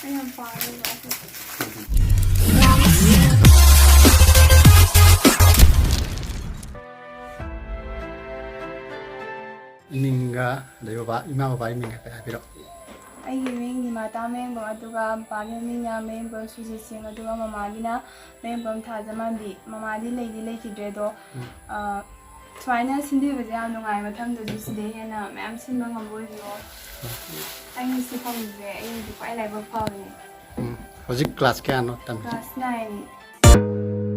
I am fine. မင်္ဂလေဘာအမဘာဘာမင်္ဂပဲပြီးတော့ I giving the mataming Batuga, Pamina main versus Singapore Mamadina, main from Tazamandi, Mamadi Lady Lake Dredo, Finance in the Viziano, I'm a time to this day and I'm seeing on board you. I used to come there in the fire level power. ဟိုကလစ်ကန်နော်တမ်း Class 9.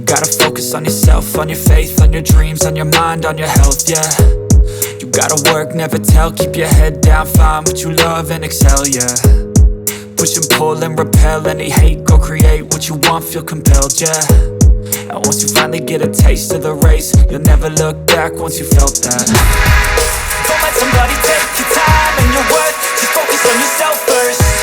Gotta focus on yourself, on your faith, on your dreams, on your mind, on your health, yeah. You gotta work, never tell, keep your head down, find what you love and excel, yeah. Push and pull and repel any hate, go create what you want, feel compelled, yeah. And once you finally get a taste of the race, you'll never look back once you felt that. Don't let somebody take your time and your worth, just focus on yourself first.